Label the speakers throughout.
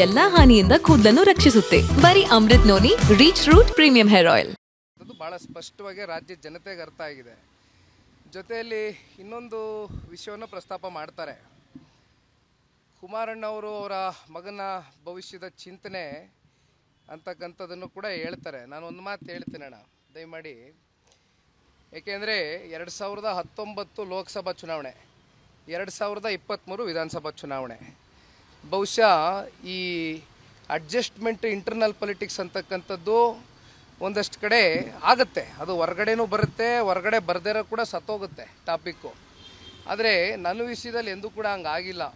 Speaker 1: ಎಲ್ಲಾ ಹಾನಿಯಿಂದ ಕೂದಲನ್ನು ರಕ್ಷಿಸುತ್ತೆ. ಬರೀ Amrit noni reach root premium hair oil.
Speaker 2: ಅದು ಬಹಳ ಸ್ಪಷ್ಟವಾಗಿ ರಾಜ್ಯದ ಜನತೆಗೆ ಅರ್ಥ ಆಗಿದೆ. ಜೊತೆಯಲ್ಲಿ ಇನ್ನೊಂದು ವಿಷಯವನ್ನು ಪ್ರಸ್ತಾಪ ಮಾಡ್ತಾರೆ. ಕುಮಾರಣ್ಣವರು ಅವರ ಮಗನ ಭವಿಷ್ಯದ ಚಿಂತನೆ ಅಂತಕ್ಕಂಥದ್ದನ್ನು ಕೂಡ ಹೇಳ್ತಾರೆ. ನಾನು ಒಂದು ಮಾತು ಹೇಳ್ತೀನಿ ಅಣ್ಣ, ದಯಮಾಡಿ. ಏಕೆಂದರೆ 2019 ಲೋಕಸಭಾ ಚುನಾವಣೆ, 2023 ವಿಧಾನಸಭಾ ಚುನಾವಣೆ, ಬಹುಶಃ ಈ ಅಡ್ಜಸ್ಟ್ಮೆಂಟ್ ಇಂಟರ್ನಲ್ ಪೊಲಿಟಿಕ್ಸ್ ಅಂತಕ್ಕಂಥದ್ದು ಒಂದಷ್ಟು ಕಡೆ ಆಗುತ್ತೆ. ಅದು ಹೊರಗಡೆನೂ ಬರುತ್ತೆ, ಹೊರಗಡೆ ಬರ್ದಿರೋ ಕೂಡ ಸತ್ತೋಗುತ್ತೆ ಟಾಪಿಕ್ಕು. ಆದರೆ ನನ್ನ ವಿಷಯದಲ್ಲಿ ಎಂದೂ ಕೂಡ ಹಂಗಾಗಿಲ್ಲ.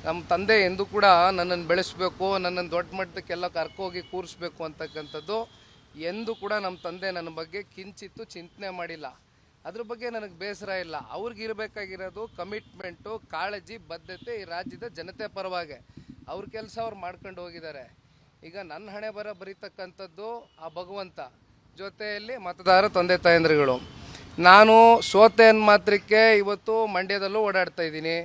Speaker 2: ನಮ್ಮ ತಂದೆ ಎಂದೂ ಕೂಡ ನನ್ನನ್ನು ಬೆಳೆಸಬೇಕು, ನನ್ನನ್ನು ದೊಡ್ಡ ಮಟ್ಟಕ್ಕೆಲ್ಲ ಕರ್ಕೋಗಿ ಕೂರಿಸ್ಬೇಕು ಅಂತಕ್ಕಂಥದ್ದು ಎಂದೂ ಕೂಡ ನಮ್ಮ ತಂದೆ ನನ್ನ ಬಗ್ಗೆ ಕಿಂಚಿತ್ತು ಚಿಂತನೆ ಮಾಡಿಲ್ಲ. ಅದ್ರ ಬಗ್ಗೆ ನನಗೆ ಬೇಸರ ಇಲ್ಲ. ಅವ್ರಿಗಿರಬೇಕಾಗಿರೋದು ಕಮಿಟ್ಮೆಂಟು, ಕಾಳಜಿ, ಬದ್ಧತೆ ಈ ರಾಜ್ಯದ ಜನತೆ ಪರವಾಗಿ. ಅವ್ರ ಕೆಲಸ ಅವ್ರು ಮಾಡ್ಕೊಂಡು ಹೋಗಿದ್ದಾರೆ. ಈಗ ನನ್ನ ಹಣೆ ಬರ ಬರೀತಕ್ಕಂಥದ್ದು ಆ ಭಗವಂತ, ಜೊತೆಯಲ್ಲಿ ಮತದಾರ ತಂದೆ ತಾಯಂದ್ರುಗಳು. ನಾನು ಸೋತೆ ಮಾತ್ರಕ್ಕೆ ಇವತ್ತು ಮಂಡ್ಯದಲ್ಲೂ ಓಡಾಡ್ತಾ ಇದ್ದೀನಿ,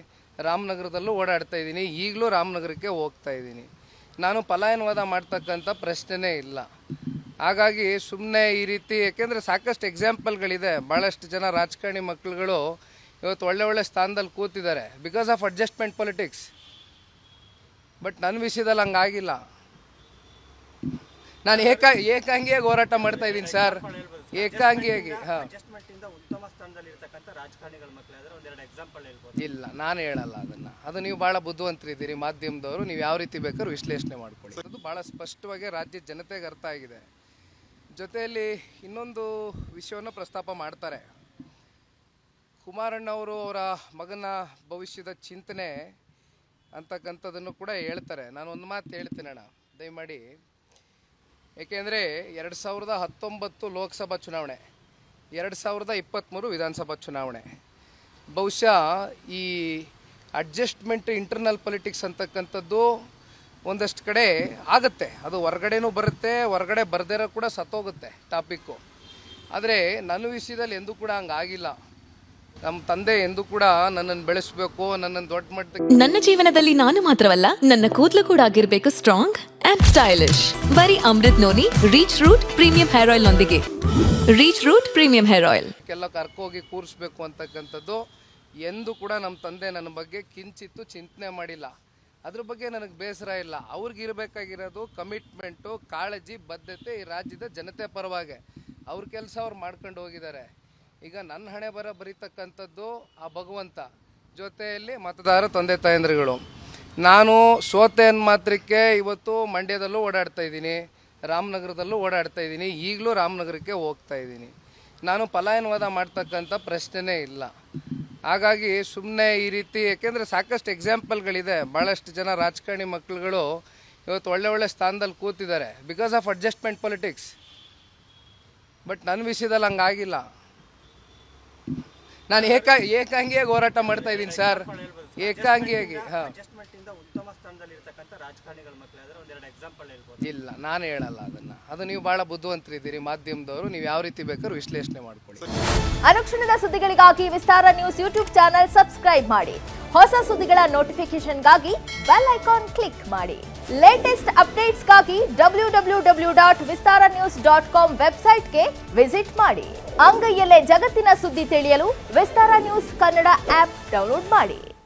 Speaker 2: ರಾಮನಗರದಲ್ಲೂ ಓಡಾಡ್ತಾ ಇದ್ದೀನಿ, ಈಗಲೂ ರಾಮನಗರಕ್ಕೆ ಹೋಗ್ತಾ ಇದ್ದೀನಿ. ನಾನು ಪಲಾಯನವಾದ ಮಾಡ್ತಕ್ಕಂಥ ಪ್ರಶ್ನೆನೇ ಇಲ್ಲ. ಹಾಗಾಗಿ ಸುಮ್ಮನೆ ಈ ರೀತಿ, ಏಕೆಂದರೆ ಸಾಕಷ್ಟು ಎಕ್ಸಾಂಪಲ್ಗಳಿದೆ. ಭಾಳಷ್ಟು ಜನ ರಾಜಕಾರಣಿ ಮಕ್ಕಳುಗಳು ಇವತ್ತು ಒಳ್ಳೆ ಸ್ಥಾನದಲ್ಲಿ ಕೂತಿದ್ದಾರೆ because of adjustment politics. But ನನ್ನ ವಿಷಯದಲ್ಲಿ ಹಂಗಾಗಿಲ್ಲ. ನಾನು ಏಕಾಂಗಿಯಾಗಿ ಹೋರಾಟ ಮಾಡ್ತಾ ಇದ್ದೀನಿ ಸರ್, ಏಕಾಂಗಿಯಾಗಿ. ಹಾಂ, ಇಲ್ಲ, ನಾನು ಹೇಳಲ್ಲ ಅದನ್ನು. ಅದು ನೀವು ಭಾಳ ಬುದ್ಧಿವಂತರಿದ್ದೀರಿ ಮಾಧ್ಯಮದವರು, ನೀವು ಯಾವ ರೀತಿ ಬೇಕಾದ್ರೂ ವಿಶ್ಲೇಷಣೆ ಮಾಡ್ಕೊಳ್ಳಿ. ಅದು ಭಾಳ ಸ್ಪಷ್ಟವಾಗಿ ರಾಜ್ಯದ ಜನತೆಗೆ ಅರ್ಥ ಆಗಿದೆ. ಜೊತೆಯಲ್ಲಿ ಇನ್ನೊಂದು ವಿಷಯವನ್ನು ಪ್ರಸ್ತಾಪ ಮಾಡ್ತಾರೆ. ಕುಮಾರಣ್ಣವರು ಅವರ ಮಗನ ಭವಿಷ್ಯದ ಚಿಂತನೆ ಅಂತಕ್ಕಂಥದ್ದನ್ನು ಕೂಡ ಹೇಳ್ತಾರೆ. ನಾನು ಒಂದು ಮಾತು ಹೇಳ್ತೀನಿ ಅಣ್ಣ, ದಯಮಾಡಿ. ಏಕೆಂದರೆ 2019 ಲೋಕಸಭಾ ಚುನಾವಣೆ, 2023 ವಿಧಾನಸಭಾ ಚುನಾವಣೆ, ಬಹುಶಃ ಈ ಅಡ್ಜಸ್ಟ್ಮೆಂಟ್ ಇಂಟರ್ನಲ್ ಪೊಲಿಟಿಕ್ಸ್ ಅಂತಕ್ಕಂಥದ್ದು ಒಂದಷ್ಟು ಕಡೆ ಆಗುತ್ತೆ. ಅದು ಹೊರಗಡೆನೂ ಬರುತ್ತೆ, ಹೊರಗಡೆ ಬರ್ದಿರೋ ಕೂಡ ಸತ್ತೋಗುತ್ತೆ ಟಾಪಿಕ್ಕು. ಆದರೆ ನನ್ನ ವಿಷಯದಲ್ಲಿ ಎಂದೂ ಕೂಡ ಹಂಗಾಗಿಲ್ಲ. ನಮ್ಮ ತಂದೆ ಎಂದೂ ಕೂಡ ನನ್ನನ್ನು ಬೆಳೆಸಬೇಕು, ನನ್ನನ್ನು ದೊಡ್ಡ ಮಟ್ಟಕ್ಕೆ.
Speaker 1: ನನ್ನ ಜೀವನದಲ್ಲಿ ನಾನು ಮಾತ್ರವಲ್ಲ, ನನ್ನ ಕೂದಲು ಕೂಡ ಆಗಿರಬೇಕು ಸ್ಟ್ರಾಂಗ್ ಅಂಡ್ ಸ್ಟೈಲಿಶ್. ಬರೀ Amrit noni reach root premium hair oil ನೊಂದಿಗೆ. Reach root premium hair oil
Speaker 2: ಎಲ್ಲ ಕರ್ಕೋಗಿ ಕೂರಿಸ್ಬೇಕು ಅಂತಕ್ಕಂಥದ್ದು ಎಂದೂ ಕೂಡ ನಮ್ಮ ತಂದೆ ನನ್ನ ಬಗ್ಗೆ ಕಿಂಚಿತ್ತು ಚಿಂತನೆ ಮಾಡಿಲ್ಲ. ಅದ್ರ ಬಗ್ಗೆ ನನಗೆ ಬೇಸರ ಇಲ್ಲ. ಅವ್ರಿಗಿರಬೇಕಾಗಿರೋದು ಕಮಿಟ್ಮೆಂಟು, ಕಾಳಜಿ, ಬದ್ಧತೆ ಈ ರಾಜ್ಯದ ಜನತೆ ಪರವಾಗಿ. ಅವ್ರ ಕೆಲಸ ಅವ್ರು ಮಾಡ್ಕೊಂಡು ಹೋಗಿದ್ದಾರೆ. ಈಗ ನನ್ನ ಹಣೆ ಬರ ಬರೀತಕ್ಕಂಥದ್ದು ಆ ಭಗವಂತ, ಜೊತೆಯಲ್ಲಿ ಮತದಾರ ತಂದೆ ತಾಯಂದ್ರುಗಳು. ನಾನು ಸೋತೆ ಮಾತ್ರಕ್ಕೆ ಇವತ್ತು ಮಂಡ್ಯದಲ್ಲೂ ಓಡಾಡ್ತಾ ಇದ್ದೀನಿ, ರಾಮನಗರದಲ್ಲೂ ಓಡಾಡ್ತಾ ಇದ್ದೀನಿ, ಈಗಲೂ ರಾಮನಗರಕ್ಕೆ ಹೋಗ್ತಾ ಇದ್ದೀನಿ. ನಾನು ಪಲಾಯನವಾದ ಮಾಡ್ತಕ್ಕಂಥ ಪ್ರಶ್ನೆನೇ ಇಲ್ಲ. ಹಾಗಾಗಿ ಸುಮ್ಮನೆ ಈ ರೀತಿ, ಏಕೆಂದರೆ ಸಾಕಷ್ಟು ಎಕ್ಸಾಂಪಲ್ಗಳಿದೆ. ಭಾಳಷ್ಟು ಜನ ರಾಜಕಾರಣಿ ಮಕ್ಕಳುಗಳು ಇವತ್ತು ಒಳ್ಳೆ ಸ್ಥಾನದಲ್ಲಿ ಕೂತಿದ್ದಾರೆ because of adjustment politics. But ನನ್ನ ವಿಷಯದಲ್ಲಿ ಹಂಗಾಗಿಲ್ಲ. ನಾನು ಏಕಾಂಗಿಯಾಗಿ ಹೋರಾಟ ಮಾಡ್ತಾ ಇದ್ದೀನಿ ಸರ್, ಏಕಾಂಗಿಯಾಗಿ. ಹಾಂ, ಇಲ್ಲ, ನಾನು ಹೇಳಲ್ಲ ಅದನ್ನು. ಅದು ನೀವು ಭಾಳ ಬುದ್ಧಿವಂತರಿದ್ದೀರಿ ಮಾಧ್ಯಮದವರು, ನೀವು ಯಾವ ರೀತಿ ಬೇಕಾದ್ರೂ ವಿಶ್ಲೇಷಣೆ ಮಾಡ್ಕೊಳ್ಳಿ.
Speaker 3: ಅನುಕ್ಷಣದ ಸುದ್ದಿಗಳಿಗಾಗಿ ವಿಸ್ತಾರ ನ್ಯೂಸ್ ಯೂಟ್ಯೂಬ್ ಚಾನಲ್ ಸಬ್ಸ್ಕ್ರೈಬ್ ಮಾಡಿ. ಹೊಸ ಸುದ್ದಿಗಳ ನೋಟಿಫಿಕೇಶನ್ಗಾಗಿ ಬೆಲ್ ಐಕಾನ್ ಕ್ಲಿಕ್ ಮಾಡಿ. ಲೇಟೆಸ್ಟ್ ಅಪ್ಡೇಟ್ಸ್ಗಾಗಿ www.vistaranews.com ವೆಬ್ಸೈಟ್ಗೆ ವಿಸಿಟ್ ಮಾಡಿ. ಅಂಗೈಯಲ್ಲೇ ಜಗತ್ತಿನ ಸುದ್ದಿ ತಿಳಿಯಲು ವಿಸ್ತಾರ ನ್ಯೂಸ್ ಕನ್ನಡ ಆಪ್ ಡೌನ್ಲೋಡ್ ಮಾಡಿ.